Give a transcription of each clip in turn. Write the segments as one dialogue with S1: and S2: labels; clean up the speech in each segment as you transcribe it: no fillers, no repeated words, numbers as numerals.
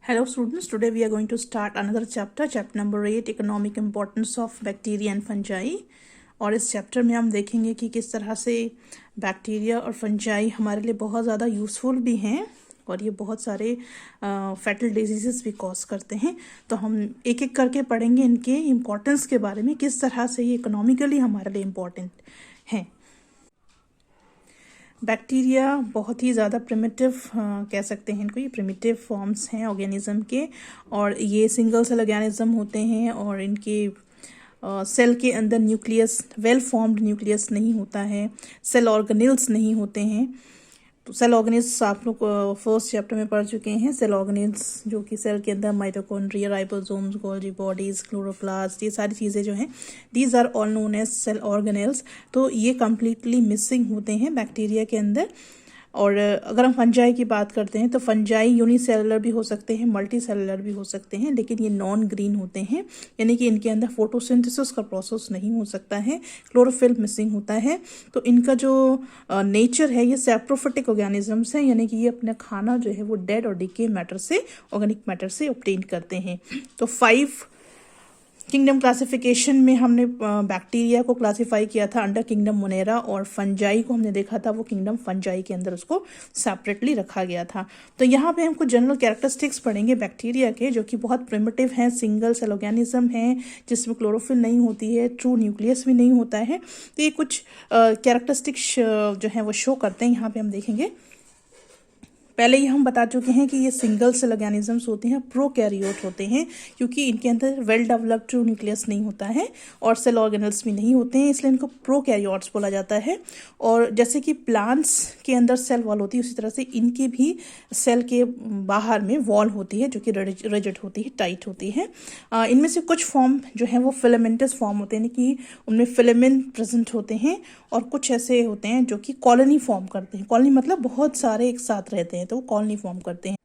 S1: Hello students, today we are going to start another chapter, chapter number 8, economic importance of bacteria and fungi। और इस chapter में हम देखेंगे कि किस तरह से बैक्टीरिया और फंजाई हमारे लिए बहुत ज़्यादा यूज़फुल भी हैं और ये बहुत सारे फैटल डिजीज़ भी कॉज करते हैं। तो हम एक एक करके पढ़ेंगे इनके इम्पोर्टेंस के बारे में, किस तरह से ये इकोनॉमिकली हमारे लिए इम्पोर्टेंट हैं। बैक्टीरिया बहुत ही ज़्यादा प्रिमिटिव कह सकते हैं इनको, ये प्रिमिटिव फॉर्म्स हैं ऑर्गेनिज्म के, और ये सिंगल सेल ऑर्गेनिज्म होते हैं और इनके सेल के अंदर न्यूक्लियस, वेल फॉर्म्ड न्यूक्लियस नहीं होता है, सेल ऑर्गेनेल्स नहीं होते हैं। तो सेल ऑर्गेनेल्स आप लोग फर्स्ट चैप्टर में पढ़ चुके हैं। सेल ऑर्गेनेल्स जो कि सेल के अंदर mitochondria, ribosomes, Golgi bodies, chloroplast, ये सारी चीज़ें जो हैं these are all known as cell organelles. तो ये कम्प्लीटली मिसिंग होते हैं बैक्टीरिया के अंदर। और अगर हम फंजाई की बात करते हैं तो फंजाई यूनिसेलुलर भी हो सकते हैं, मल्टी सेलुलर भी हो सकते हैं, लेकिन ये नॉन ग्रीन होते हैं, यानी कि इनके अंदर फोटोसिंथेसिस का प्रोसेस नहीं हो सकता है, क्लोरोफिल मिसिंग होता है। तो इनका जो नेचर है, ये सैप्रोफिटिक ऑर्गेनिजम्स हैं, यानी कि ये अपना खाना जो है वो डेड और डिके मैटर से, ऑर्गेनिक मैटर से ऑब्टेन करते हैं। तो 5 किंगडम क्लासिफिकेशन में हमने बैक्टीरिया को क्लासिफाई किया था अंडर किंगडम मोनेरा, और फंजाई को हमने देखा था वो किंगडम फंजाई के अंदर उसको सेपरेटली रखा गया था। तो यहाँ पे हमको जनरल कैरेक्टरिस्टिक्स पढ़ेंगे बैक्टीरिया के, जो कि बहुत प्रिमिटिव हैं, सिंगल सेल ऑर्गेनिज्म हैं जिसमें क्लोरोफिल नहीं होती है, ट्रू न्यूक्लियस भी नहीं होता है। तो ये कुछ कैरेक्टरिस्टिक्स जो हैं वो शो करते हैं, यहाँ पे हम देखेंगे। पहले ही हम बता चुके हैं कि ये सिंगल सेल ऑर्गेनिजम्स होते हैं, प्रोकैरियोट होते हैं, क्योंकि इनके अंदर वेल डेवलप्ड ट्रू न्यूक्लियस नहीं होता है और सेल ऑर्गेनल्स भी नहीं होते हैं, इसलिए इनको प्रोकैरियोट्स बोला जाता है। और जैसे कि प्लांट्स के अंदर सेल वॉल होती है, उसी तरह से इनके भी सेल के बाहर में वॉल होती है जो कि रिजिड होती है, टाइट होती है। इनमें से कुछ फॉर्म जो है वो फिलामेंटस फॉर्म होते हैं, यानी कि उनमें फिलामेंट प्रेजेंट होते हैं, और कुछ ऐसे होते हैं जो कि कॉलोनी फॉर्म करते हैं। कॉलोनी मतलब बहुत सारे एक साथ रहते हैं, तो वो कॉलोनी फॉर्म करते हैं।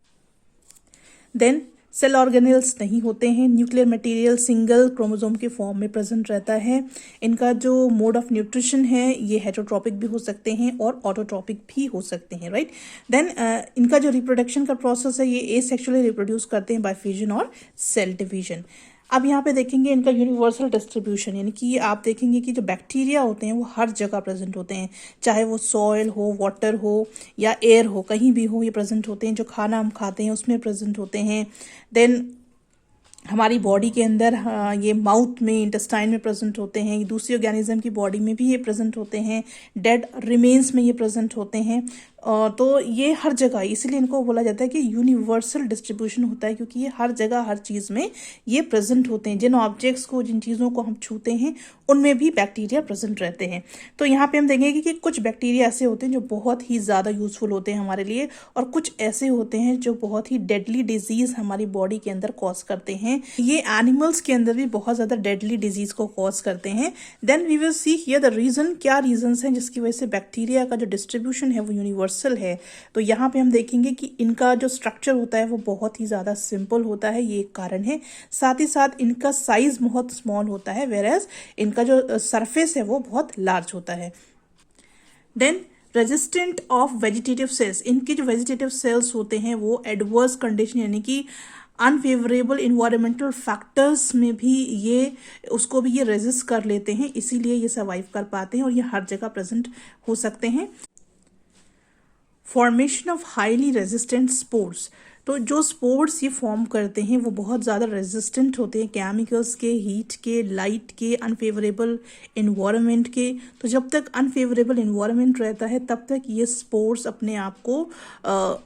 S1: देन सेल ऑर्गेनेल्स नहीं होते हैं, न्यूक्लियर मटेरियल सिंगल क्रोमोसोम के फॉर्म में प्रेजेंट रहता है। इनका जो मोड ऑफ न्यूट्रिशन है ये हेटरोट्रॉपिक भी हो सकते हैं और ऑटोट्रॉपिक भी हो सकते हैं, राइट। देन इनका जो रिप्रोडक्शन का प्रोसेस है ये एसेक्सुअली रिप्रोड्यूस करते हैं बाय फ्यूजन और सेल डिवीजन। अब यहाँ पे देखेंगे इनका यूनिवर्सल डिस्ट्रीब्यूशन, यानी कि आप देखेंगे कि जो बैक्टीरिया होते हैं वो हर जगह प्रेजेंट होते हैं, चाहे वो सॉइल हो, वाटर हो या एयर हो, कहीं भी हो ये प्रेजेंट होते हैं। जो खाना हम खाते हैं उसमें प्रेजेंट होते हैं। देन हमारी बॉडी के अंदर ये माउथ में, इंटेस्टाइन में प्रेजेंट होते हैं, दूसरी ऑर्गेनिज्म की बॉडी में भी ये प्रेजेंट होते हैं, डेड रिमेन्स में ये प्रेजेंट होते हैं। तो ये हर जगह, इसलिए इनको बोला जाता है कि यूनिवर्सल डिस्ट्रीब्यूशन होता है, क्योंकि ये हर जगह हर चीज़ में ये प्रेजेंट होते हैं। जिन ऑब्जेक्ट्स को, जिन चीज़ों को हम छूते हैं उनमें भी बैक्टीरिया प्रेजेंट रहते हैं। तो यहाँ पे हम देखेंगे कि कुछ बैक्टीरिया ऐसे होते हैं जो बहुत ही ज़्यादा यूजफुल होते हैं हमारे लिए, और कुछ ऐसे होते हैं जो बहुत ही डेडली डिजीज़ हमारी बॉडी के अंदर कॉज करते हैं। ये एनिमल्स के अंदर भी बहुत ज़्यादा डेडली डिजीज को कॉज करते हैं। Then we will see here the reason, क्या रीजंस हैं जिसकी वजह से बैक्टीरिया का जो डिस्ट्रीब्यूशन है वो यूनिवर्सल है। तो यहाँ पे हम देखेंगे कि इनका जो स्ट्रक्चर होता है वो बहुत ही ज़्यादा सिंपल होता है, ये एक कारण है। साथ ही साथ इनका साइज बहुत स्मॉल होता है, वेयरएज इनका जो सरफेस है वो बहुत लार्ज होता है। Then resistant of vegetative cells, इनके जो वेजिटेटिव सेल्स होते हैं वो एडवर्स कंडीशन, यानी कि अनफेवरेबल इन्वायरमेंटल फैक्टर्स में भी ये उसको भी ये रेजिस्ट कर लेते हैं, इसीलिए ये सर्वाइव कर पाते हैं और ये हर जगह प्रेजेंट हो सकते हैं। Formation of highly resistant spores, तो जो स्पोर्स ये फॉर्म करते हैं वो बहुत ज़्यादा रेजिस्टेंट होते हैं केमिकल्स के, हीट के, लाइट के, अनफेवरेबल इन्वायरमेंट के। तो जब तक अनफेवरेबल इन्वायरमेंट रहता है तब तक ये स्पोर्स अपने आप को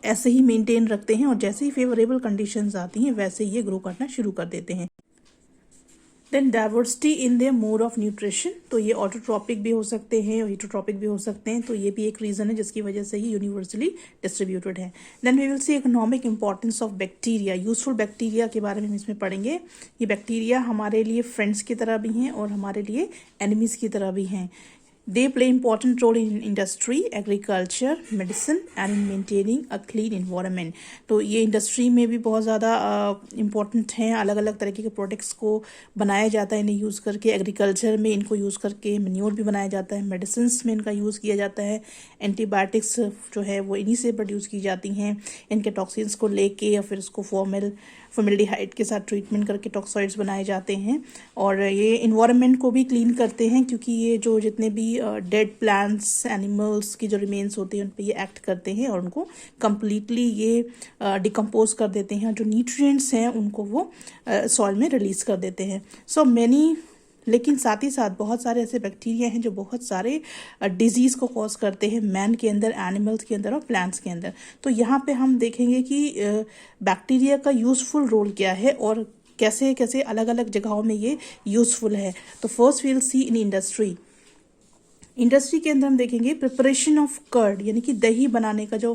S1: ऐसे ही मेंटेन रखते हैं, और जैसे ही फेवरेबल कंडीशंस आती हैं वैसे ही ये ग्रो करना शुरू कर देते हैं। Then diversity in their mode of nutrition, तो ये ऑटोट्रॉपिक भी हो सकते हैं और हीटोट्रॉपिक भी हो सकते हैं, तो ये भी एक रीज़न है जिसकी वजह से ही यूनिवर्सली डिस्ट्रीब्यूटेड है। Then we will see economic importance of bacteria, useful bacteria के बारे में हम इसमें पढ़ेंगे। ये बैक्टीरिया हमारे लिए फ्रेंड्स की तरह भी हैं और हमारे लिए एनिमीज़ की तरह भी हैं। They play important role in industry, agriculture, medicine and in maintaining a clean environment. तो ये इंडस्ट्री में भी बहुत ज़्यादा इम्पोर्टेंट हैं, अलग अलग तरीके के प्रोडक्ट्स को बनाया जाता है इन्हें यूज़ करके। एग्रीकल्चर में इनको यूज़ करके मैन्योर भी बनाया जाता है, मेडिसिन्स में इनका यूज़ किया जाता है, एंटीबायोटिक्स जो है वो इन्हीं से प्रोड्यूस की जाती हैं। इनके टॉक्सिन्स को लेके या फिर उसको फॉर्मेल्डिहाइड के साथ ट्रीटमेंट करके टॉक्साइड्स बनाए जाते हैं। और ये इन्वायरमेंट को भी क्लीन करते हैं, क्योंकि ये जो जितने भी डेड प्लांट्स एनिमल्स की जो रिमेन्स होते हैं उन पर ये एक्ट करते हैं और उनको कम्प्लीटली ये डिकम्पोज कर देते हैं। जो न्यूट्रिएंट्स हैं उनको वो सॉइल में रिलीज कर देते हैं। सो मैनी, लेकिन साथ ही साथ बहुत सारे ऐसे बैक्टीरिया हैं जो बहुत सारे डिजीज़ को कॉज करते हैं मैन के अंदर, एनिमल्स के अंदर और प्लांट्स के अंदर। तो यहाँ पे हम देखेंगे कि बैक्टीरिया का यूज़फुल रोल क्या है और कैसे कैसे अलग अलग जगहों में ये यूज़फुल है। तो first we'll see in industry के अंदर हम देखेंगे प्रिपरेशन ऑफ कर्ड, यानी कि दही बनाने का जो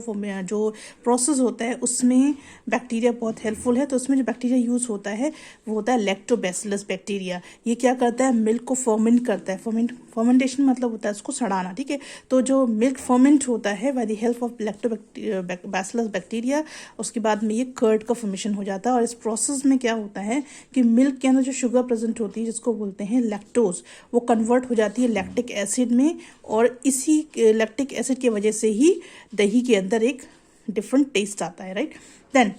S1: प्रोसेस होता है उसमें बैक्टीरिया बहुत हेल्पफुल है। तो उसमें जो बैक्टीरिया यूज़ होता है वो होता है लैक्टोबैसिलस बैक्टीरिया। ये क्या करता है, मिल्क को फर्मेंट करता है। फर्मेंटेशन मतलब होता है उसको सड़ाना, ठीक है। तो जो मिल्क फर्मेंट होता है by the help of lactobacillus bacteria, उसके बाद में ये कर्ड का फॉर्मेशन हो जाता है। और इस प्रोसेस में क्या होता है कि मिल्क के अंदर जो शुगर प्रेजेंट होती है जिसको बोलते हैं लैक्टोज, वो कन्वर्ट हो जाती है लैक्टिक एसिड में, और इसी लैक्टिक एसिड की वजह से ही दही के अंदर एक डिफरेंट टेस्ट आता है, राइट। देन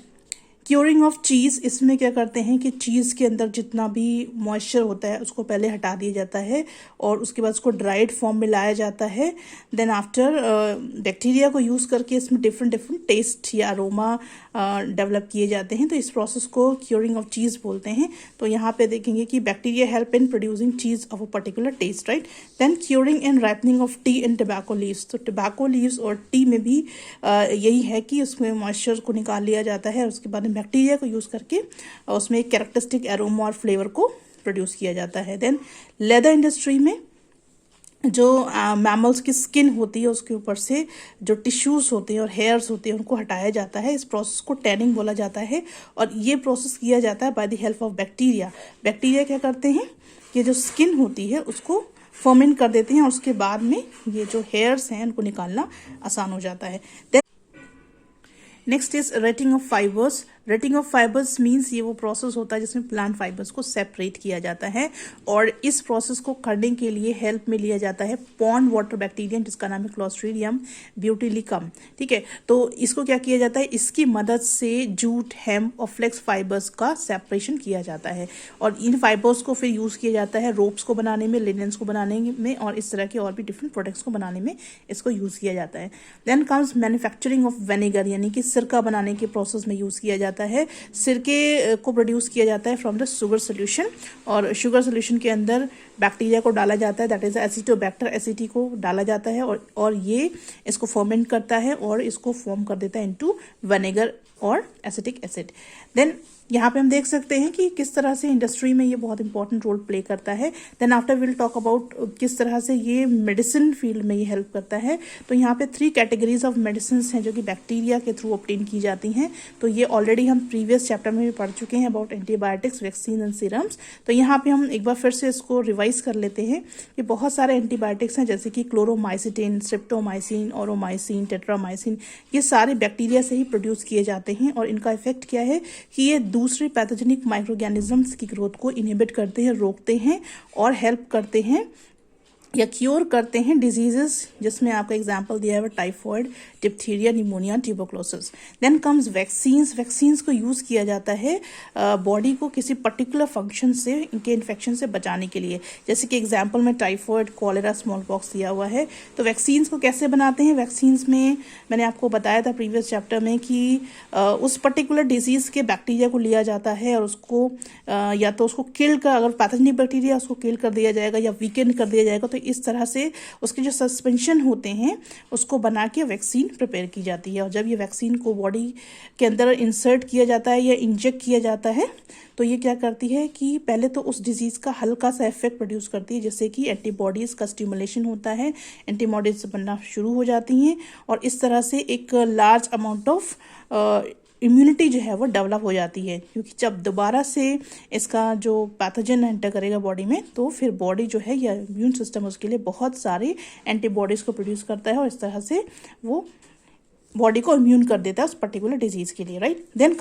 S1: क्योरिंग ऑफ चीज़, इसमें क्या करते हैं कि चीज़ के अंदर जितना भी मॉइस्चर होता है उसको पहले हटा दिया जाता है और उसके बाद उसको ड्राइड फॉर्म में लाया जाता है। देन आफ्टर बैक्टीरिया को यूज़ करके इसमें डिफरेंट टेस्ट या अरोमा डेवलप किए जाते हैं। तो इस प्रोसेस को क्योरिंग ऑफ चीज़ बोलते हैं। तो यहाँ पे देखेंगे कि bacteria help in producing cheese of a particular taste, right. Then curing and ripening of tea and tobacco leaves. तो टबैको लीव्स और टी में भी यही है कि उसमें मॉइस्चर को निकाल लिया जाता है और उसके बाद बैक्टीरिया को यूज़ करके उसमें एक कैरेक्टरिस्टिक एरोमा और फ्लेवर को प्रोड्यूस किया जाता है। देन लेदर इंडस्ट्री में जो मैमल्स की स्किन होती है उसके ऊपर से जो टिश्यूज़ होते हैं और हेयर्स होते हैं उनको हटाया जाता है। इस प्रोसेस को टैनिंग बोला जाता है और ये प्रोसेस किया जाता है by the help of bacteria. Bacteria क्या करते हैं कि जो स्किन होती है उसको फर्मेंट कर देते हैं और उसके बाद में ये जो हेयर्स हैं उनको निकालना आसान हो जाता है। Next is rating of fibres. Rating of fibres means ये वो प्रोसेस होता है जिसमें प्लांट फाइबर्स को सेपरेट किया जाता है और इस प्रोसेस को करने के लिए हेल्प में लिया जाता है पॉन्ड वाटर बैक्टीरियम जिसका नाम है क्लोस्ट्रीडियम ब्यूटिलिकम, ठीक है। तो इसको क्या किया जाता है, इसकी मदद से जूट, हेम्प और फ्लेक्स फाइबर्स का सेपरेशन किया जाता है और इन फाइबर्स को फिर यूज़ किया जाता है रोप्स को बनाने में, लिनेंस को बनाने में और इस तरह के और भी डिफरेंट प्रोडक्ट्स को बनाने में इसको यूज़ किया जाता है। Then comes manufacturing of vinegar, यानी कि सिरका बनाने के प्रोसेस में यूज़ किया जाता है। सिरके को प्रोड्यूस किया जाता है फ्रॉम द शुगर सोल्यूशन और शुगर सोल्यूशन के अंदर बैक्टीरिया को डाला जाता है, दैट इज एसिटोबैक्टर एसिटी को डाला जाता है और ये इसको फर्मेंट करता है और इसको फॉर्म कर देता है इनटू विनेगर और एसिटिक एसिड। देन यहाँ पे हम देख सकते हैं कि किस तरह से इंडस्ट्री में ये बहुत इंपॉर्टेंट रोल प्ले करता है। Then after will talk about किस तरह से ये मेडिसिन फील्ड में ये हेल्प करता है। तो यहाँ पे 3 कैटेगरीज ऑफ मेडिसिन हैं जो कि बैक्टीरिया के थ्रू ऑब्टेन की जाती हैं। तो ये ऑलरेडी हम प्रीवियस चैप्टर में भी पढ़ चुके हैं about antibiotics, vaccine and serums. तो यहाँ पे हम एक बार फिर से इसको रिवाइज कर लेते हैं कि बहुत सारे एंटीबायोटिक्स हैं जैसे कि क्लोरोमाइसिटिन, स्ट्रिप्टोमाइसिन, ओरोमाइसिन, टेट्रामाइसिन, ये सारे बैक्टीरिया से ही प्रोड्यूस किए जाते हैं और इनका इफेक्ट क्या है कि ये दूसरे पैथोजेनिक माइक्रोऑर्गेनिजम्स की ग्रोथ को इनहिबिट करते हैं, रोकते हैं और हेल्प करते हैं या क्योर करते हैं डिजीजेस जिसमें आपका एग्जांपल दिया है typhoid, diphtheria, pneumonia, tuberculosis. Then comes vaccines. Vaccines को यूज़ किया जाता है बॉडी को किसी पर्टिकुलर फंक्शन से, इनके इन्फेक्शन से बचाने के लिए। जैसे कि एग्जांपल में टाइफॉइड, कॉलेरा, स्मॉल पॉक्स दिया हुआ है। तो वैक्सीन्स को कैसे बनाते हैं, वैक्सीन्स में मैंने आपको बताया था प्रीवियस चैप्टर में कि उस पर्टिकुलर डिजीज़ के बैक्टीरिया को लिया जाता है और उसको या तो उसको किल कर, अगर पैथोजेनिक बैक्टीरिया उसको किल कर दिया जाएगा या वीकेंड कर दिया जाएगा। तो इस तरह से उसके जो सस्पेंशन होते हैं उसको बना के वैक्सीन प्रिपेयर की जाती है और जब ये वैक्सीन को बॉडी के अंदर इंसर्ट किया जाता है या इंजेक्ट किया जाता है तो ये क्या करती है कि पहले तो उस डिजीज़ का हल्का सा इफेक्ट प्रोड्यूस करती है, जैसे कि एंटीबॉडीज़ का स्टिमुलेशन होता है, एंटीबॉडीज बनना शुरू हो जाती हैं और इस तरह से एक लार्ज अमाउंट ऑफ इम्यूनिटी जो है वो डेवलप हो जाती है, क्योंकि जब दोबारा से इसका जो पैथोजन एंटर करेगा बॉडी में तो फिर बॉडी जो है या इम्यून सिस्टम उसके लिए बहुत सारी एंटीबॉडीज को प्रोड्यूस करता है और इस तरह से वो बॉडी को इम्यून कर देता है उस पर्टिकुलर डिजीज के लिए, राइट। देन